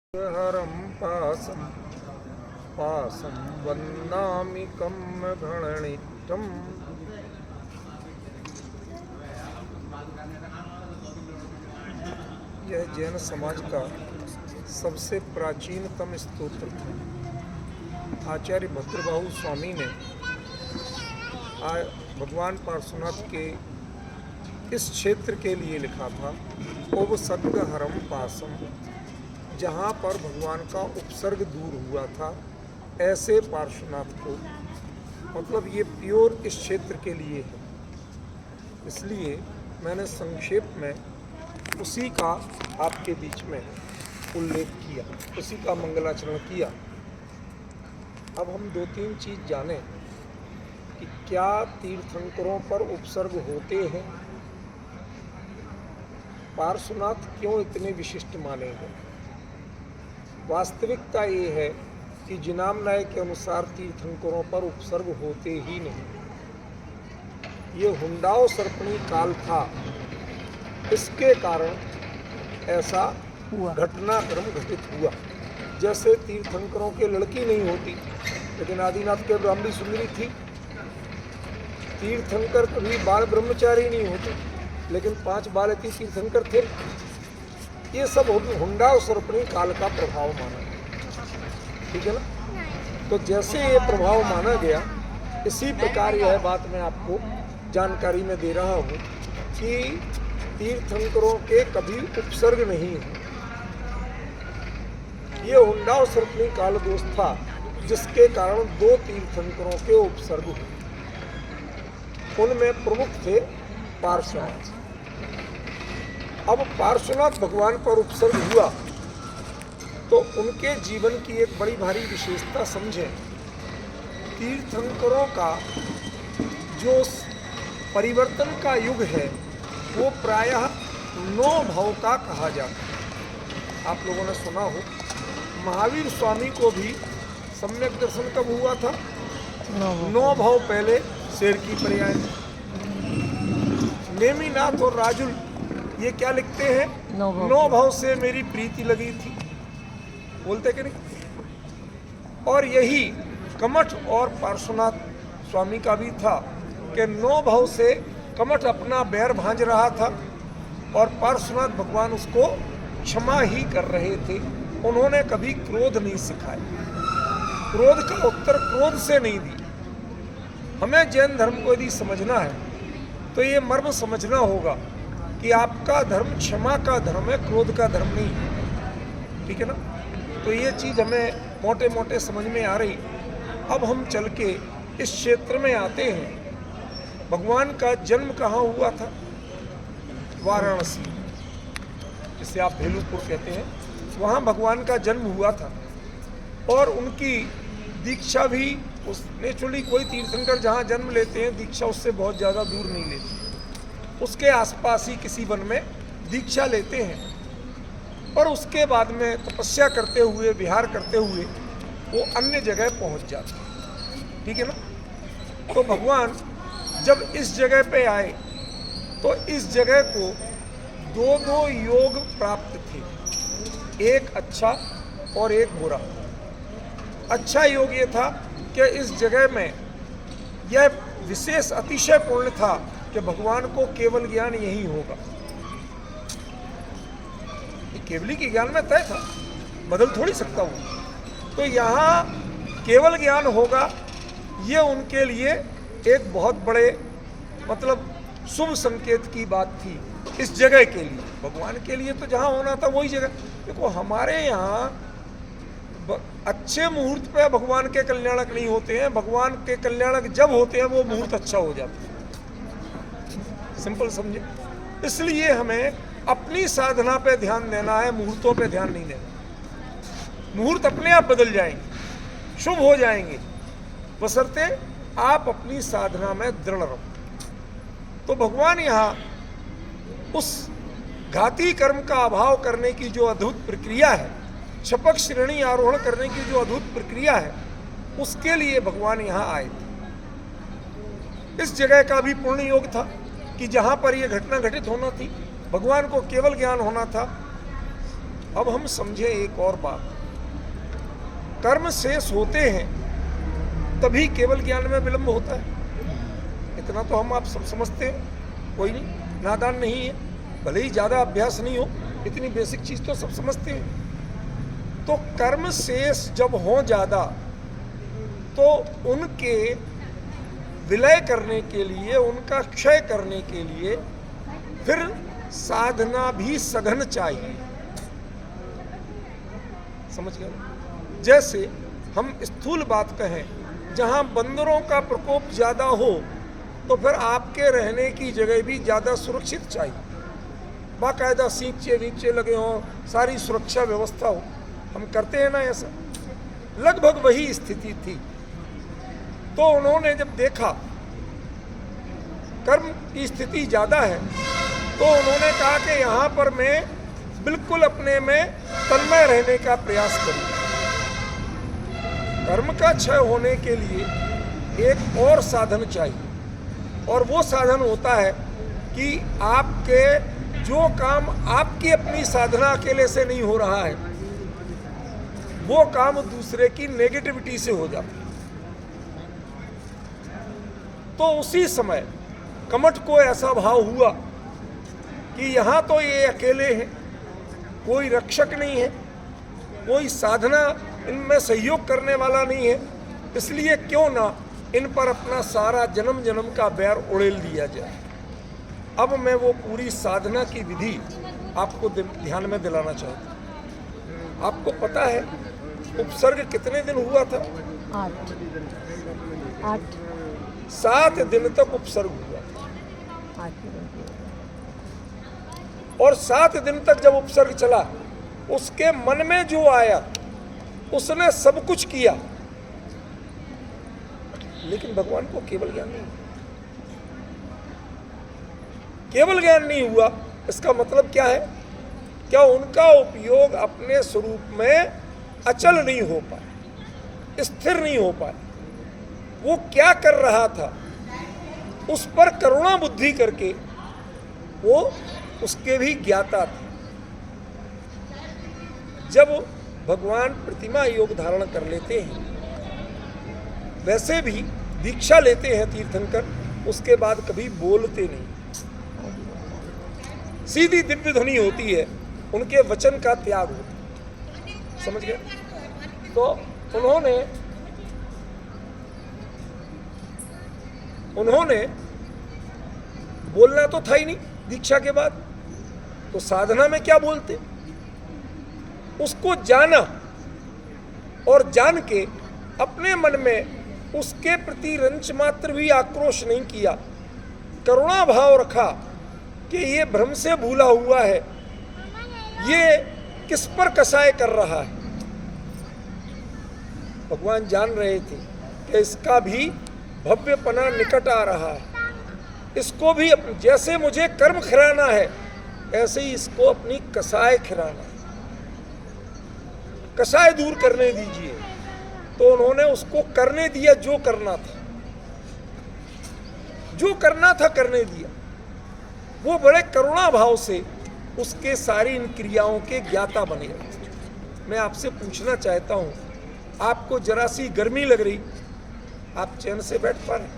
हरं पासं पासं वन्दामि कम्मघणनिष्ठम्। यह जैन समाज का सबसे प्राचीनतम स्तोत्र था। आचार्य भद्रबाहु स्वामी ने भगवान पार्श्वनाथ के इस क्षेत्र के लिए लिखा था। उपसर्ग हरम पासम, जहाँ पर भगवान का उपसर्ग दूर हुआ था, ऐसे पार्श्वनाथ को, मतलब ये प्योर इस क्षेत्र के लिए है। इसलिए मैंने संक्षेप में उसी का आपके बीच में उल्लेख किया, उसी का मंगलाचरण किया। अब हम दो तीन चीज़ जानें कि क्या तीर्थंकरों पर उपसर्ग होते हैं, पार्श्वनाथ क्यों इतने विशिष्ट माने गए। वास्तविकता ये है कि जिनामनाय के अनुसार तीर्थंकरों पर उपसर्ग होते ही नहीं। ये हुंडाओ सर्पणी काल था, इसके कारण ऐसा घटनाक्रम घटित हुआ। जैसे तीर्थंकरों के लड़की नहीं होती, लेकिन आदिनाथ के ब्राह्मणी सुंदरी थी। तीर्थंकर कभी बाल ब्रह्मचारी नहीं होते, लेकिन 5 बालकी तीर्थंकर थे। ये सब हुंडाओ सर्पणी काल का प्रभाव माना गया, ठीक है ना। तो जैसे ये प्रभाव माना गया, इसी प्रकार यह बात मैं आपको जानकारी में दे रहा हूँ कि तीर्थंकरों के कभी उपसर्ग नहीं है। ये हुंडाओ सर्पणी काल दोष था, जिसके कारण 2 तीर्थंकरों के उपसर्ग हुए। उनमें प्रमुख थे पार्श्वनाथ। अब पार्श्वनाथ भगवान पर उपसर्ग हुआ तो उनके जीवन की एक बड़ी भारी विशेषता समझें। तीर्थंकरों का जो परिवर्तन का युग है वो प्रायः 9 भाव का कहा जाता है। आप लोगों ने सुना हो, महावीर स्वामी को भी सम्यक दर्शन कब हुआ था? 9 भाव पहले शेर की पर्याय। नेमिनाथ और राजुल ये क्या लिखते हैं? 9 भाव से मेरी प्रीति लगी थी, बोलते कि नहीं। और यही कमठ और पार्श्वनाथ स्वामी का भी था कि 9 भाव से कमठ अपना बैर भांज रहा था और पार्श्वनाथ भगवान उसको क्षमा ही कर रहे थे। उन्होंने कभी क्रोध नहीं सिखाया, क्रोध का उत्तर क्रोध से नहीं दी। हमें जैन धर्म को यदि समझना है तो ये मर्म समझना होगा कि आपका धर्म क्षमा का धर्म है, क्रोध का धर्म नहीं है, ठीक है ना। तो ये चीज़ हमें मोटे मोटे समझ में आ रही। अब हम चल के इस क्षेत्र में आते हैं। भगवान का जन्म कहाँ हुआ था? वाराणसी, जिसे आप भेलूपुर कहते हैं, वहाँ भगवान का जन्म हुआ था। और उनकी दीक्षा भी उस नेचुरली कोई तीर्थंकर जहाँ जन्म लेते हैं, दीक्षा उससे बहुत ज़्यादा दूर नहीं लेते, उसके आसपास ही किसी वन में दीक्षा लेते हैं और उसके बाद में तपस्या करते हुए, विहार करते हुए वो अन्य जगह पहुंच जाते हैं, ठीक है ना। तो भगवान जब इस जगह पे आए तो इस जगह को 2 योग प्राप्त थे, एक अच्छा और एक बुरा। अच्छा योग ये था कि इस जगह में यह विशेष अतिशय पूर्ण था कि भगवान को केवल ज्ञान यही होगा। केवली के ज्ञान में तय था, बदल थोड़ी सकता हूँ। तो यहाँ केवल ज्ञान होगा, ये उनके लिए एक बहुत बड़े मतलब शुभ संकेत की बात थी इस जगह के लिए। भगवान के लिए तो जहाँ होना था वही जगह। देखो, हमारे यहाँ अच्छे मुहूर्त पे भगवान के कल्याणक नहीं होते हैं। भगवान के कल्याणक जब होते हैं वो मुहूर्त अच्छा हो जाता है। सिंपल समझे। इसलिए हमें अपनी साधना पे ध्यान देना है, मुहूर्तों पे ध्यान नहीं देना। मुहूर्त अपने आप बदल जाएंगे, शुभ हो जाएंगे, बशर्ते आप अपनी साधना में दृढ़ रहो। तो भगवान यहाँ उस घाती कर्म का अभाव करने की जो अद्भुत प्रक्रिया है, छपक श्रेणी आरोहण करने की जो अद्भुत प्रक्रिया है, उसके लिए भगवान यहाँ आए थे। इस जगह का भी पूर्ण योग था कि जहाँ पर यह घटना घटित होना थी, भगवान को केवल ज्ञान होना था। अब हम समझे एक और बात, कर्म शेष होते हैं तभी केवल ज्ञान में विलंब होता है। इतना तो हम आप सब समझते हैं, कोई नहीं नादान नहीं है, भले ही ज़्यादा अभ्यास नहीं हो, इतनी बेसिक चीज़ तो सब समझते हैं। तो कर्म शेष जब हो ज़्यादा तो उनके विलय करने के लिए, उनका क्षय करने के लिए फिर साधना भी सघन चाहिए। समझ गए? जैसे हम स्थूल बात कहें, जहाँ बंदरों का प्रकोप ज़्यादा हो तो फिर आपके रहने की जगह भी ज़्यादा सुरक्षित चाहिए, बाकायदा सींचे वींचे लगे हों, सारी सुरक्षा व्यवस्था हो। हम करते हैं ना ऐसा, लगभग वही स्थिति थी। तो उन्होंने जब देखा कर्म की स्थिति ज़्यादा है तो उन्होंने कहा कि यहाँ पर मैं बिल्कुल अपने में तन्मय रहने का प्रयास करूँ। कर्म का क्षय होने के लिए एक और साधन चाहिए, और वो साधन होता है कि आपके जो काम आपकी अपनी साधना अकेले से नहीं हो रहा है, वो काम दूसरे की नेगेटिविटी से हो जाता है। तो उसी समय कमठ को ऐसा भाव हुआ कि यहाँ तो ये अकेले हैं, कोई रक्षक नहीं है, कोई साधना इनमें सहयोग करने वाला नहीं है, इसलिए क्यों ना इन पर अपना सारा जन्म जन्म का बैर उड़ेल दिया जाए। अब मैं वो पूरी साधना की विधि आपको ध्यान में दिलाना चाहता हूँ। आपको पता है उपसर्ग कितने दिन हुआ था? 8 7 दिन तक उपसर्ग हुआ था। और 7 दिन तक जब उपसर्ग चला, उसके मन में जो आया उसने सब कुछ किया, लेकिन भगवान को केवल ज्ञान नहीं, केवल ज्ञान नहीं हुआ। इसका मतलब क्या है? क्या उनका उपयोग अपने स्वरूप में अचल नहीं हो पाया, स्थिर नहीं हो पाया। वो क्या कर रहा था उस पर करुणा बुद्धि करके वो उसके भी ज्ञाता थे। जब भगवान प्रतिमा योग धारण कर लेते हैं, वैसे भी दीक्षा लेते हैं तीर्थंकर, उसके बाद कभी बोलते नहीं, सीधी दिव्य ध्वनि होती है, उनके वचन का त्याग होता है। समझ गए? तो उन्होंने बोलना तो था ही नहीं दीक्षा के बाद, तो साधना में क्या बोलते? उसको जाना और जान के अपने मन में उसके प्रति रंच मात्र भी आक्रोश नहीं किया, करुणा भाव रखा कि ये भ्रम से भूला हुआ है, ये किस पर कसाय कर रहा है। भगवान जान रहे थे कि इसका भी भव्यपना निकट आ रहा है, इसको भी जैसे मुझे कर्म खिराना है ऐसे ही इसको अपनी कसाय खिराना है, कसाय दूर करने दीजिए। तो उन्होंने उसको करने दिया, जो करना था, जो करना था करने दिया। वो बड़े करुणा भाव से उसके सारी इन क्रियाओं के ज्ञाता बने रहे। मैं आपसे पूछना चाहता हूं, आपको जरा सी गर्मी लग रही, आप चैन से बैठ पा रहे?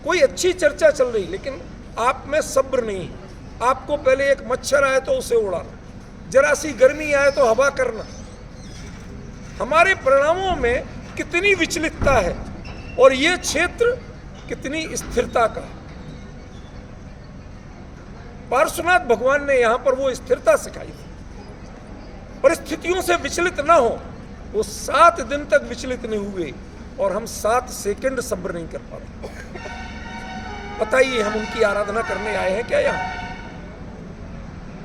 कोई अच्छी चर्चा चल रही, लेकिन आप में सब्र नहीं। आपको पहले एक मच्छर आए तो उसे उड़ाना, जरा सी गर्मी आए तो हवा करना। हमारे परिणामों में कितनी विचलितता है, और ये क्षेत्र कितनी स्थिरता का है। पार्श्वनाथ भगवान ने यहां पर वो स्थिरता सिखाई थी, परिस्थितियों से विचलित ना हो। वो 7 दिन तक विचलित नहीं हुए, और हम 7 सेकंड सब्र नहीं कर पाते। बताइए, हम उनकी आराधना करने आए हैं क्या यहाँ?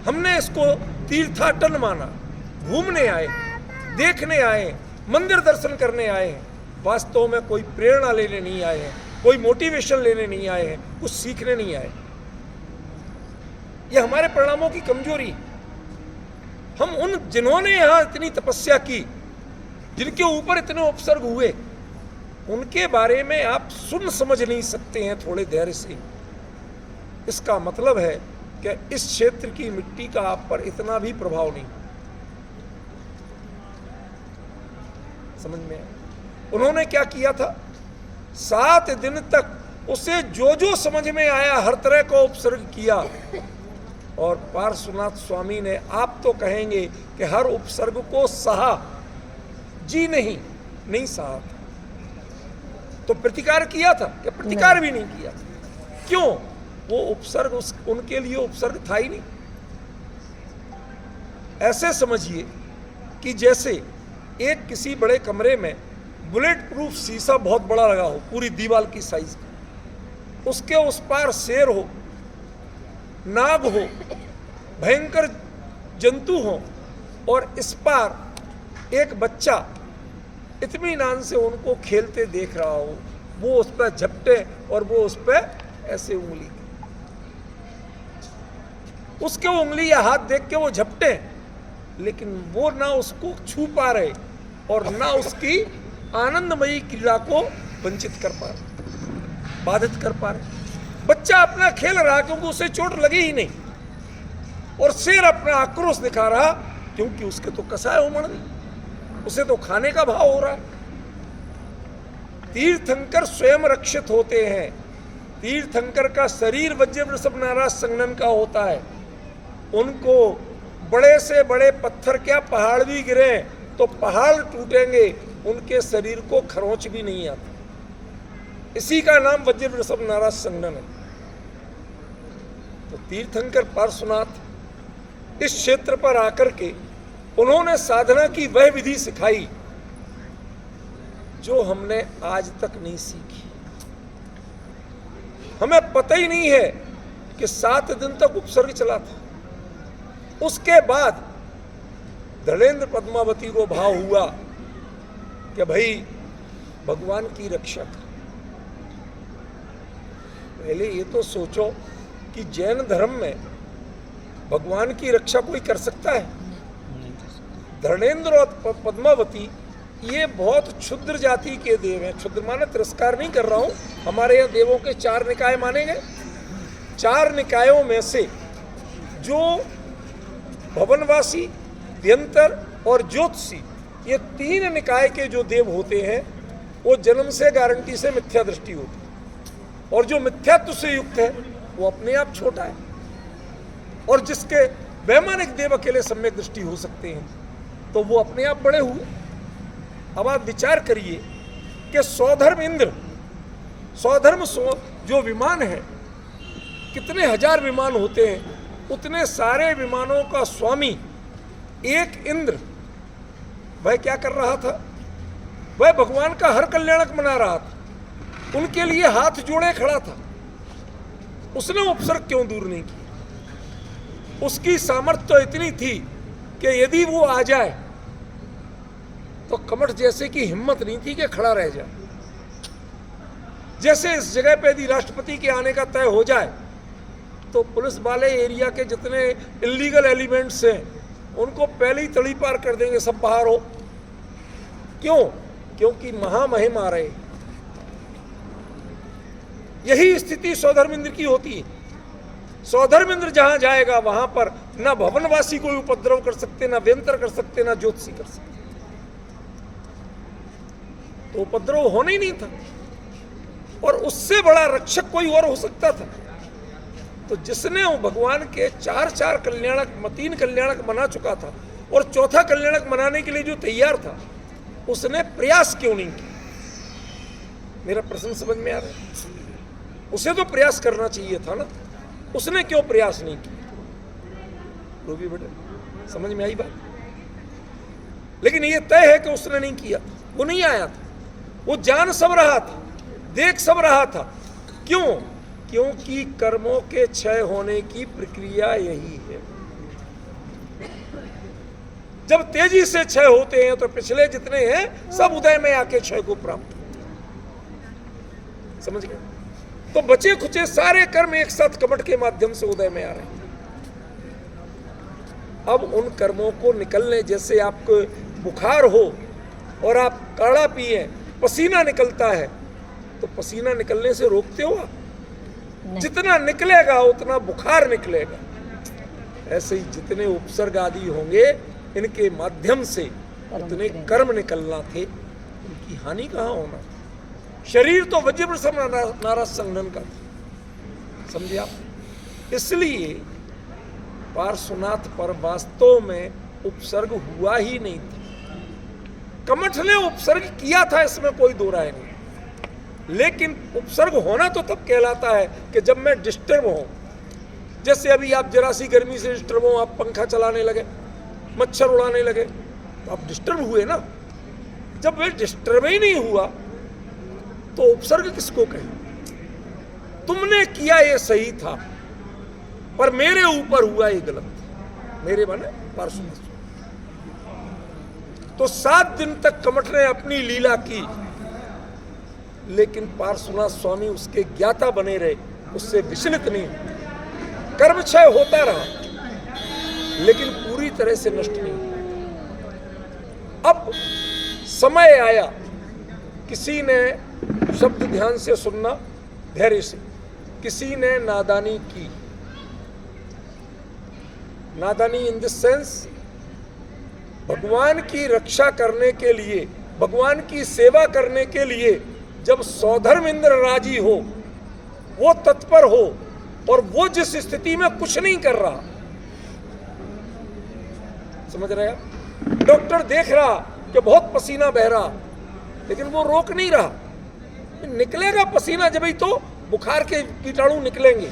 हमने इसको तीर्थाटन माना, घूमने आए, देखने आए, मंदिर दर्शन करने आए हैं। वास्तव में कोई प्रेरणा लेने नहीं आए हैं, कोई मोटिवेशन लेने नहीं आए हैं, कुछ सीखने नहीं आए। यह हमारे परिणामों की कमजोरी। हम उन जिन्होंने यहाँ इतनी तपस्या की, जिनके ऊपर इतने उपसर्ग हुए, उनके बारे में आप सुन समझ नहीं सकते हैं थोड़े धैर्य से। इसका मतलब है कि इस क्षेत्र की मिट्टी का आप पर इतना भी प्रभाव नहीं। समझ में आया? उन्होंने क्या किया था, 7 दिन तक उसे जो जो समझ में आया हर तरह का उपसर्ग किया। और पार्श्वनाथ स्वामी ने, आप तो कहेंगे कि हर उपसर्ग को सहा, जी नहीं सहा था। तो प्रतिकार किया था कि प्रतिकार भी नहीं किया? क्यों? वो उपसर्ग उनके लिए उपसर्ग था ही नहीं। ऐसे समझिए कि जैसे एक किसी बड़े कमरे में बुलेट प्रूफ शीशा बहुत बड़ा लगा हो, पूरी दीवार की साइज का, उसके उस पार शेर हो, नाग हो, भयंकर जंतु हो, और इस पार एक बच्चा इत्मीनान से उनको खेलते देख रहा हो, वो उस पर झपटे और वो उस पर ऐसे उंगली, उसके उंगली या हाथ देख के वो झपटे, लेकिन वो ना उसको छू पा रहे और ना उसकी आनंदमयी क्रीड़ा को वंचित कर पा रहे, बाधित कर पा रहे। बच्चा अपना खेल रहा क्योंकि उसे चोट लगी ही नहीं, और शेर अपना आक्रोश दिखा रहा क्योंकि उसके तो कसाय उमड़ गई, उसे तो खाने का भाव हो रहा है। तीर्थंकर स्वयं रक्षित होते हैं। तीर्थंकर का शरीर वज्र वृषभ नाराज संगनन का होता है। उनको बड़े से बड़े पत्थर, क्या पहाड़ भी गिरे तो पहाड़ टूटेंगे, उनके शरीर को खरोंच भी नहीं आता। इसी का नाम वज्र वृषभ नाराज संगनन है। तो तीर्थंकर पार्श्वनाथ इस क्षेत्र पर आकर के उन्होंने साधना की वह विधि सिखाई जो हमने आज तक नहीं सीखी। हमें पता ही नहीं है कि 7 दिन तक उपसर्ग चला था। उसके बाद धड़ेन्द्र पद्मावती को भाव हुआ कि भाई भगवान की रक्षा कर। पहले ये तो सोचो कि जैन धर्म में भगवान की रक्षा कोई कर सकता है? धर्मेंद्र और पद्मावती ये बहुत क्षुद्र जाति के देव हैं। क्षुद्र माने तिरस्कार नहीं कर रहा हूं, हमारे यहाँ देवों के 4 निकाय माने गए। 4 निकायों में से जो भवनवासी, व्यंतर और ज्योतिषी, ये 3 निकाय के जो देव होते हैं वो जन्म से गारंटी से मिथ्या दृष्टि होती है, और जो मिथ्यात्व से युक्त है वो अपने आप छोटा है, और जिसके वैमानिक देव अकेले सम्यक दृष्टि हो सकते हैं तो वो अपने आप बड़े हुए। अब आप विचार करिए कि सौधर्म इंद्र, सौधर्म जो विमान है, कितने हजार विमान होते हैं, उतने सारे विमानों का स्वामी एक इंद्र, वह क्या कर रहा था? वह भगवान का हर कल्याणक मना रहा था, उनके लिए हाथ जोड़े खड़ा था। उसने उपसर्ग क्यों दूर नहीं किया? उसकी सामर्थ्य तो इतनी थी कि यदि वो आ जाए तो कमठ जैसे की हिम्मत नहीं थी कि खड़ा रह जाए। जैसे इस जगह पे यदि राष्ट्रपति के आने का तय हो जाए तो पुलिस वाले एरिया के जितने इलीगल एलिमेंट्स हैं उनको पहले ही तड़ी पार कर देंगे, सब बाहर हो। क्यों? क्योंकि महामहिम आ रहे। यही स्थिति सौधर्मेंद्र की होती है। सौधर्मेंद्र जहां जाएगा वहां पर ना भवनवासी कोई उपद्रव कर सकते, ना व्यंतर कर सकते, ना ज्योतिषी कर सकते। तो उपद्रव होना ही नहीं था, और उससे बड़ा रक्षक कोई और हो सकता था? तो जिसने भगवान के 4 कल्याणक, 3 कल्याणक मना चुका था और 4था कल्याणक मनाने के लिए जो तैयार था, उसने प्रयास क्यों नहीं किया? मेरा प्रश्न समझ में आ रहा है? उसे तो प्रयास करना चाहिए था ना, उसने क्यों प्रयास नहीं किया? रोगी बेटे, समझ में आई बात? लेकिन ये तय है कि उसने नहीं किया, वो नहीं आया था। वो जान सब रहा था, देख सब रहा था। क्यों? क्योंकि कर्मों के क्षय होने की प्रक्रिया यही है। जब तेजी से क्षय होते हैं तो पिछले जितने हैं सब उदय में आके क्षय को प्राप्त, समझ गए? तो बचे खुचे सारे कर्म एक साथ कमठ के माध्यम से उदय में आ रहे हैं। अब उन कर्मों को निकलने, जैसे आपको बुखार हो और आप काढ़ा पिए, पसीना निकलता है, तो पसीना निकलने से रोकते हो आप? जितना निकलेगा उतना बुखार निकलेगा। ऐसे ही जितने उपसर्ग आदि होंगे इनके माध्यम से उतने कर्म निकलना थे, इनकी हानि कहाँ होना। शरीर तो वज्र सम नारा संघन का था, समझे आप। इसलिए पार्श्वनाथ पर वास्तव में उपसर्ग हुआ ही नहीं था। कमठ ने उपसर्ग किया था, इसमें कोई दो राय नहीं, लेकिन उपसर्ग होना तो तब कहलाता है कि जब मैं डिस्टर्ब हूं। जैसे अभी आप जरा सी गर्मी से डिस्टर्ब हो, आप पंखा चलाने लगे, मच्छर उड़ाने लगे, तो आप डिस्टर्ब हुए ना। जब वे डिस्टर्ब ही नहीं हुआ तो उपसर्ग किसको कहें। तुमने किया ये सही था, पर मेरे ऊपर हुआ ये गलत था। मेरे माने पार्श्वनाथ। तो 7 दिन तक कमठ ने अपनी लीला की, लेकिन पार्श्वनाथ स्वामी उसके ज्ञाता बने रहे, उससे विचलित नहीं। कर्म क्षय होता रहा, लेकिन पूरी तरह से नष्ट नहीं। अब समय आया, किसी ने शब्द ध्यान से सुनना, धैर्य से, किसी ने नादानी की। नादानी इन द सेंस, भगवान की रक्षा करने के लिए, भगवान की सेवा करने के लिए जब सौधर्म इंद्र राजी हो, वो तत्पर हो, और वो जिस स्थिति में कुछ नहीं कर रहा, समझ रहे आप। डॉक्टर देख रहा कि बहुत पसीना बह रहा, लेकिन वो रोक नहीं रहा। निकलेगा पसीना जब ही तो बुखार के कीटाणु निकलेंगे,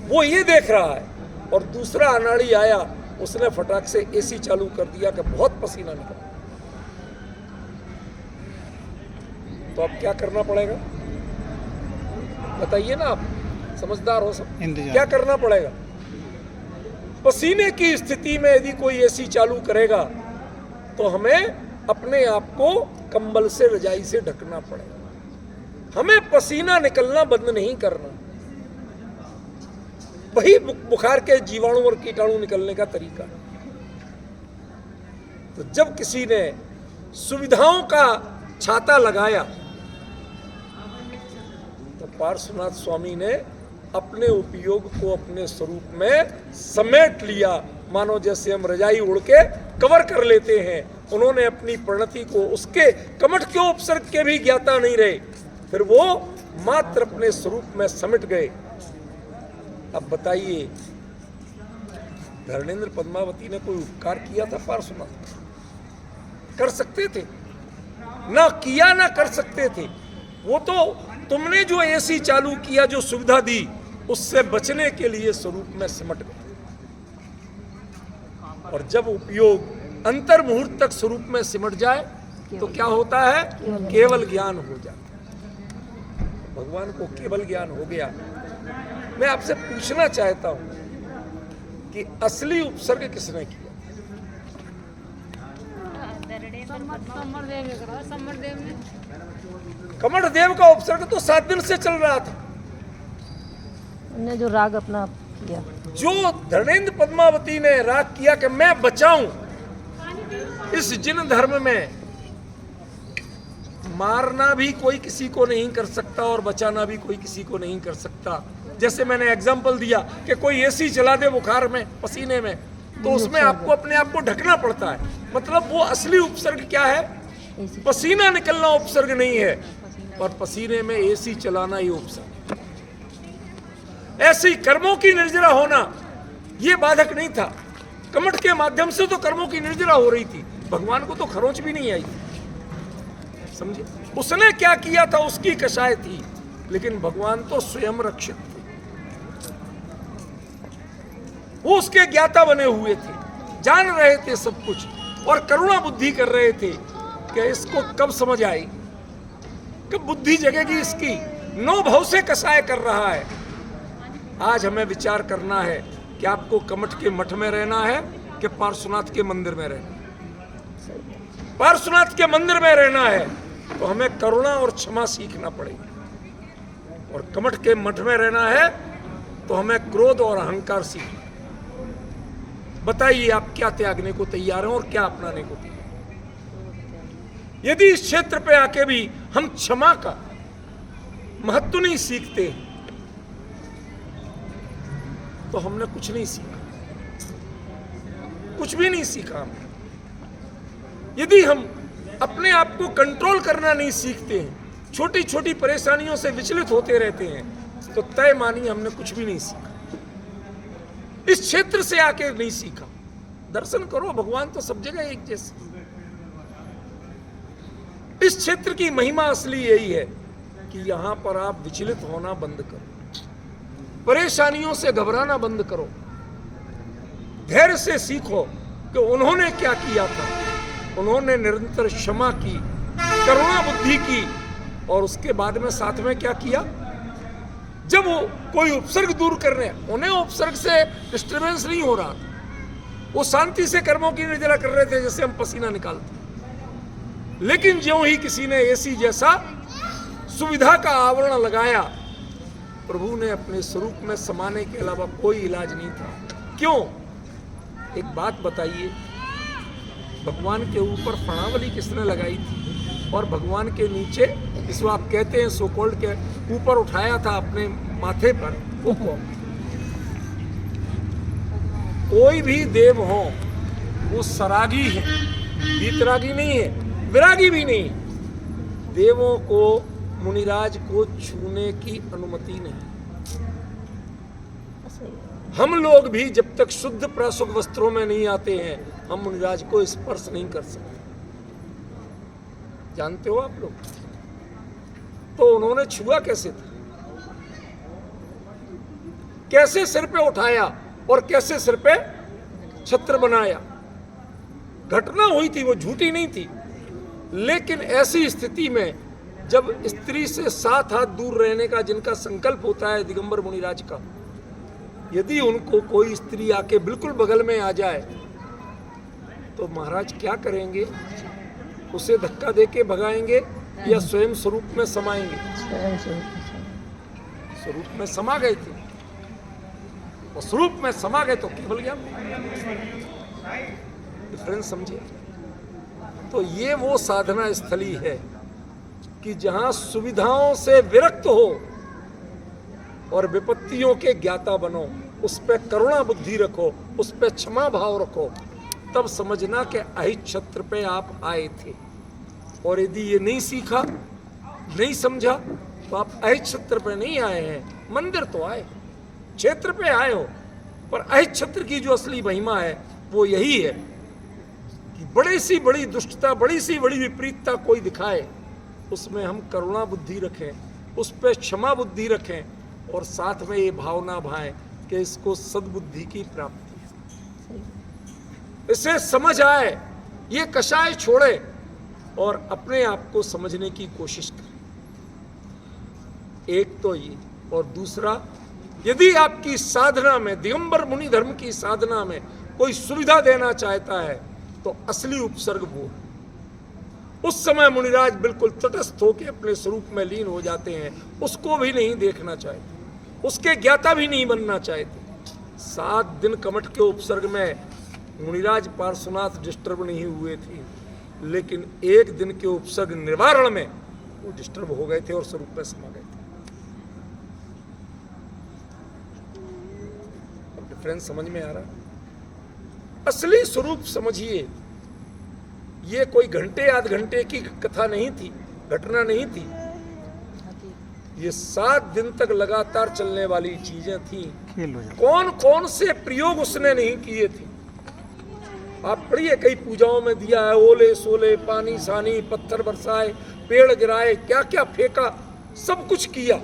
वो ये देख रहा है। और दूसरा अनाड़ी आया, उसने फटाक से एसी चालू कर दिया कि बहुत पसीना निकला। तो अब क्या करना पड़ेगा बताइए ना, आप समझदार हो सब, क्या करना पड़ेगा। पसीने की स्थिति में यदि कोई एसी चालू करेगा तो हमें अपने आप को कंबल से, रजाई से ढकना पड़ेगा। हमें पसीना निकलना बंद नहीं करना। वही बुखार के जीवाणु और कीटाणु निकलने का तरीका। तो जब किसी ने सुविधाओं का छाता लगाया, तो पार्श्वनाथ स्वामी ने अपने उपयोग को अपने स्वरूप में समेट लिया। मानो जैसे हम रजाई उड़ के कवर कर लेते हैं, उन्होंने अपनी परिणति को, उसके कमठ के उपसर्ग के भी ज्ञाता नहीं रहे, फिर वो मात्र अपने स्वरूप में समेट गए। अब बताइए, धर्मेंद्र पद्मावती ने कोई उपकार किया था पार्श्वनाथ? कर सकते थे ना, किया ना कर सकते थे। वो तो तुमने जो एसी चालू किया, जो सुविधा दी, उससे बचने के लिए स्वरूप में सिमट गए। और जब उपयोग अंतर मुहूर्त तक स्वरूप में सिमट जाए तो क्या होता है? केवल ज्ञान हो जाता है। भगवान को केवल ज्ञान हो गया। मैं आपसे पूछना चाहता हूं कि असली उपसर्ग किसने किया? कमठ देव का उपसर्ग तो 7 दिन से चल रहा था। उन्होंने जो राग अपना किया, जो धर्मेंद्र पद्मावती ने राग किया कि मैं बचाऊं इस जिन धर्म में, मारना भी कोई किसी को नहीं कर सकता और बचाना भी कोई किसी को नहीं कर सकता। जैसे मैंने एग्जाम्पल दिया कि कोई एसी चला दे बुखार में, पसीने में, तो उसमें आपको अपने आप को ढकना पड़ता है। मतलब वो असली उपसर्ग क्या है? पसीना निकलना उपसर्ग नहीं है, और पसीने में एसी चलाना ही उपसर्ग। ऐसे ही कर्मों की निर्जरा होना ये बाधक नहीं था। कमठ के माध्यम से तो कर्मों की निर्जरा हो रही थी, भगवान को तो खरोंच भी नहीं आई, समझे। उसने क्या किया था, उसकी कषाय थी, लेकिन भगवान तो स्वयं रक्षित थे। वो उसके ज्ञाता बने हुए थे, जान रहे थे सब कुछ, और करुणा बुद्धि कर रहे थे कि इसको कब समझ आई, कब बुद्धि जगेगी इसकी। 9 भाव से कषाय कर रहा है। आज हमें विचार करना है कि आपको कमठ के मठ में रहना है कि पार्श्वनाथ के मंदिर में रहना है। पार्श्वनाथ के मंदिर में रहना है तो हमें करुणा और क्षमा सीखना पड़ेगा, और कमठ के मठ में रहना है तो हमें क्रोध और अहंकार सीखना। बताइए आप क्या त्यागने को तैयार हैं और क्या अपनाने को तैयार हैं? यदि इस क्षेत्र पे आके भी हम क्षमा का महत्व नहीं सीखते तो हमने कुछ नहीं सीखा। कुछ भी नहीं सीखा हमने। यदि हम अपने आप को कंट्रोल करना नहीं सीखते हैं, छोटी छोटी परेशानियों से विचलित होते रहते हैं, तो तय मानिए हमने कुछ भी नहीं सीखा। इस क्षेत्र से आके नहीं सीखा। दर्शन करो, भगवान तो सब जगह एक जैसे। इस क्षेत्र की महिमा असली यही है कि यहां पर आप विचलित होना बंद करो, परेशानियों से घबराना बंद करो, धैर्य से सीखो कि उन्होंने क्या किया था। उन्होंने निरंतर क्षमा की, करुणा बुद्धि की, और उसके बाद में साथ में क्या किया, जब वो कोई उपसर्ग दूर कर रहे हैं, उन्हें उपसर्ग से डिस्टर्बेंस नहीं हो रहा, वो शांति से कर्मों की निर्जरा कर रहे थे जैसे हम पसीना निकालते। लेकिन ज्यों ही किसी ने एसी जैसा सुविधा का आवरण लगाया, प्रभु ने अपने स्वरूप में समाने के अलावा कोई इलाज नहीं था। क्यों? एक बात बताइए, भगवान के ऊपर फणावली किसने लगाई थी और भगवान के नीचे, इसको आप कहते हैं सो कॉल्ड, के ऊपर उठाया था अपने माथे पर, वो कौन? कोई भी देव हो वो सरागी है, वीतरागी नहीं है, विरागी भी नहीं। देवों को, मुनिराज को छूने की अनुमति नहीं। हम लोग भी जब तक शुद्ध प्राशुद्ध वस्त्रों में नहीं आते हैं, हम मुनिराज को स्पर्श नहीं कर सकते। जानते हो आप लोग? तो उन्होंने छुआ कैसे था, कैसे सिर पे उठाया और कैसे सिर पे छत्र बनाया। घटना हुई थी, वो झूठी नहीं थी। लेकिन ऐसी स्थिति में जब स्त्री से 7 हाथ दूर रहने का जिनका संकल्प होता है दिगंबर मुनिराज का, यदि उनको कोई स्त्री आके बिल्कुल बगल में आ जाए तो महाराज क्या करेंगे? उसे धक्का देके भगाएंगे या स्वयं स्वरूप में समाएंगे? स्वरूप में समा गए थे, और स्वरूप में समा गए तो केवल ज्ञान। डिफरेंस समझिए। तो ये वो साधना स्थली है कि जहां सुविधाओं से विरक्त हो और विपत्तियों के ज्ञाता बनो, उस पर करुणा बुद्धि रखो, उस पर क्षमा भाव रखो, तब समझना कि अहित क्षेत्र पे आप आए थे। और यदि ये नहीं सीखा, नहीं समझा, तो आप अहित क्षेत्र पे नहीं आए हैं। मंदिर तो आए, क्षेत्र पे आए हो, पर अहित क्षेत्र की जो असली महिमा है वो यही है कि बड़ी सी बड़ी दुष्टता, बड़ी सी बड़ी विपरीतता कोई दिखाए, उसमें हम करुणा बुद्धि रखें, उस पर क्षमा बुद्धि रखें, और साथ में ये भावना भाएं कि इसको सद्बुद्धि की प्राप्ति है। इसे समझ आए, ये कषाय छोड़े और अपने आप को समझने की कोशिश करें। एक तो ये, और दूसरा, यदि आपकी साधना में, दिगंबर मुनि धर्म की साधना में कोई सुविधा देना चाहता है तो असली उपसर्ग वो है। उस समय मुनिराज बिल्कुल तटस्थ होकर अपने स्वरूप में लीन हो जाते हैं, उसको भी नहीं देखना चाहते, उसके ज्ञाता भी नहीं बनना चाहते। 7 दिन कमठ के उपसर्ग में मुनिराज पार्श्वनाथ डिस्टर्ब नहीं हुए थे, लेकिन 1 दिन के उपसर्ग निवारण में वो डिस्टर्ब हो गए थे और स्वरूप में समा गए थे। अब डिफरेंस समझ में आ रहा? असली स्वरूप समझिए। ये कोई घंटे आध घंटे की कथा नहीं थी, घटना नहीं थी। ये 7 दिन तक लगातार चलने वाली चीजें थी। कौन कौन से प्रयोग उसने नहीं किए थे? आप पढ़िए, कई पूजाओं में दिया है, ओले सोले, पानी सानी, पत्थर बरसाए, पेड़ गिराए, क्या क्या फेंका, सब कुछ किया,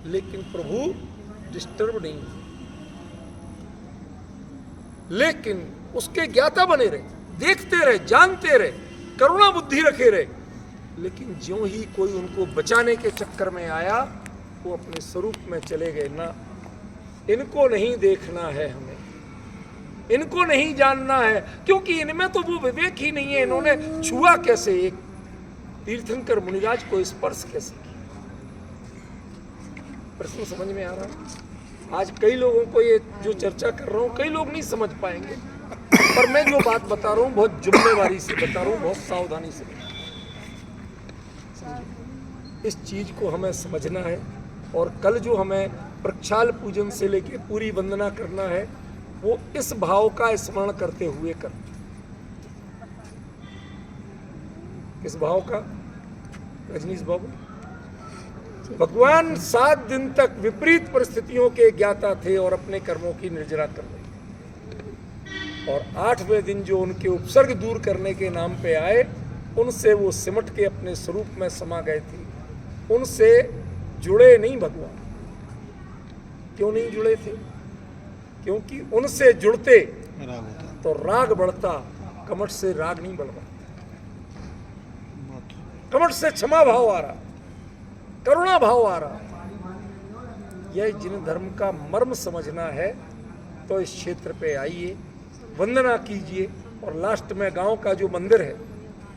लेकिन प्रभु डिस्टर्ब नहीं। लेकिन उसके ज्ञाता बने रहे, देखते रहे, जानते रहे, करुणा बुद्धि रखे रहे। लेकिन ज्यों ही कोई उनको बचाने के चक्कर में आया, वो अपने स्वरूप में चले गए। ना, इनको नहीं देखना है, हमें इनको नहीं जानना है, क्योंकि इनमें तो वो विवेक ही नहीं है। इन्होंने छुआ कैसे? एक तीर्थंकर मुनिराज को स्पर्श कैसे किया? प्रश्न समझ में आ रहा है? आज कई लोगों को ये जो चर्चा कर रहा हूँ, कई लोग नहीं समझ पाएंगे, पर मैं जो बात बता रहा हूँ बहुत जिम्मेवारी से बता रहा हूँ, बहुत सावधानी से बता रहा हूँ। इस चीज को हमें समझना है। और कल जो हमें प्रक्षाल पूजन से लेके पूरी वंदना करना है, वो इस भाव का स्मरण करते हुए कर। किस भाव का रजनीश बाबू? भगवान 7 दिन तक विपरीत परिस्थितियों के ज्ञाता थे और अपने कर्मों की निर्जरा कर रहे, और 8वें दिन जो उनके उपसर्ग दूर करने के नाम पे आए, उनसे वो सिमट के अपने स्वरूप में समा गए थे। उनसे जुड़े नहीं भगवान। क्यों नहीं जुड़े थे? क्योंकि उनसे जुड़ते तो राग बढ़ता, कमठ से राग नहीं बढ़ता। कमठ से क्षमा भाव आ रहा, करुणा भाव आ रहा। यह जिन धर्म का मर्म समझना है तो इस क्षेत्र पे आइए, वंदना कीजिए, और लास्ट में गांव का जो मंदिर है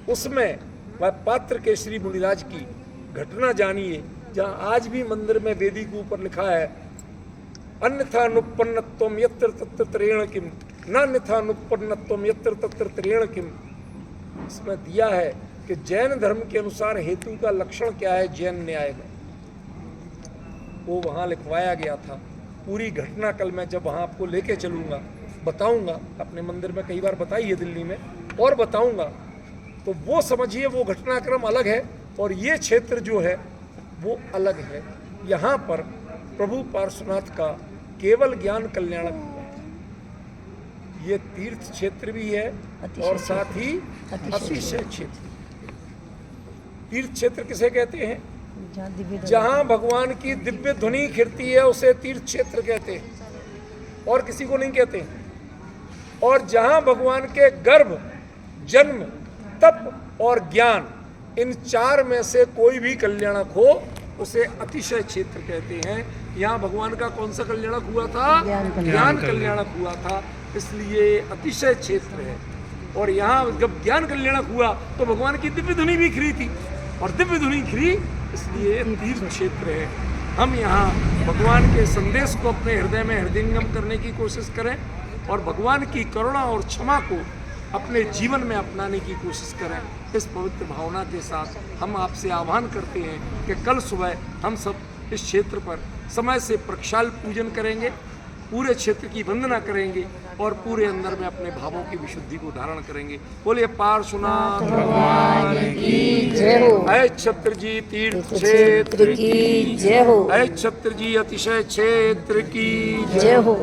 उसमें वह पात्र के श्री मुनिराज की घटना जानिए, जहां आज भी मंदिर में वेदी के ऊपर लिखा है अन्यथा अनुपन्नत्वम यत्र तत्र त्रेण किम, नान्यथा अनुपन्नत्वम यत्र तत्र त्रेण किम। इसमें दिया है कि जैन धर्म के अनुसार हेतु का लक्षण क्या है जैन न्याय में, वो वहाँ लिखवाया गया था। पूरी घटना कल मैं जब वहाँ आपको लेके चलूँगा, बताऊँगा। अपने मंदिर में कई बार बताई है दिल्ली में, और बताऊँगा, तो वो समझिए वो घटनाक्रम अलग है और ये क्षेत्र जो है वो अलग है। यहाँ पर प्रभु पार्श्वनाथ का केवल ज्ञान कल्याणक हुआ है। ये तीर्थ क्षेत्र भी है और साथ ही अतिशय क्षेत्र। तीर्थ क्षेत्र किसे कहते हैं? जहां भगवान की दिव्य ध्वनि खिरती है उसे तीर्थ क्षेत्र कहते हैं, और किसी को नहीं कहते। और जहां भगवान के गर्भ, जन्म, तप और ज्ञान, इन 4 में से कोई भी कल्याणक हो उसे अतिशय क्षेत्र कहते हैं। यहाँ भगवान का कौन सा कल्याणक हुआ था? ज्ञान कल्याणक हुआ था, इसलिए अतिशय क्षेत्र है। और यहाँ जब ज्ञान कल्याणक हुआ तो भगवान की दिव्य ध्वनि भी खिरी थी, और दिव्य ध्वनि खिरी, इसलिए तीर्थ क्षेत्र है। हम यहाँ भगवान के संदेश को अपने हृदय में हृदयंगम करने की कोशिश करें, और भगवान की करुणा और क्षमा को अपने जीवन में अपनाने की कोशिश करें। इस पवित्र भावना के साथ हम आपसे आह्वान करते हैं कि कल सुबह हम सब इस क्षेत्र पर समय से प्रक्षाल पूजन करेंगे, पूरे क्षेत्र की वंदना करेंगे, और पूरे अंदर में अपने भावों की विशुद्धि को धारण करेंगे। बोलिए पार्श्वनाथ भगवान की जय हो। ऐ छत्र जी तीर्थ क्षेत्र की जय हो। ऐ छत्र जी अतिशय क्षेत्र की जय हो।